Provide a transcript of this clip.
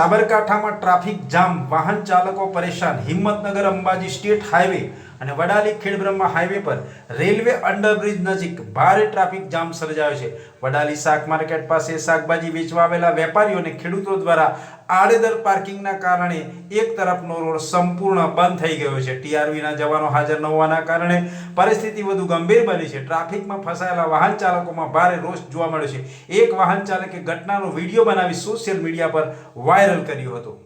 સાબરકાંઠામાં traffic jam, વાહન ચાલકો પરેશાન। હિંમતનગર અંબાજી સ્ટેટ હાઈવે અને વડાલી ખેડબ્રહ્મા હાઈવે પર રેલવે અંડરબ્રિજ નજીક ભારે ટ્રાફિક જામ સર્જાયો છે। વડાલી શાક માર્કેટ પાસે શાકભાજી વેચવા આવેલા વેપારીઓ અને ખેડૂતો દ્વારા આડેધડ પાર્કિંગના કારણે એક તરફનો રોડ સંપૂર્ણ બંધ થઈ ગયો છે। ટીઆરવીના જવાનો હાજર ન હોવાના કારણે પરિસ્થિતિ વધુ ગંભીર બની છે। ટ્રાફિકમાં ફસાયેલા વાહન ચાલકોમાં ભારે રોષ જોવા મળ્યો છે। એક વાહન ચાલકે ઘટનાનો વિડીયો બનાવી સોશિયલ મીડિયા પર વાયરલ કર્યો હતો।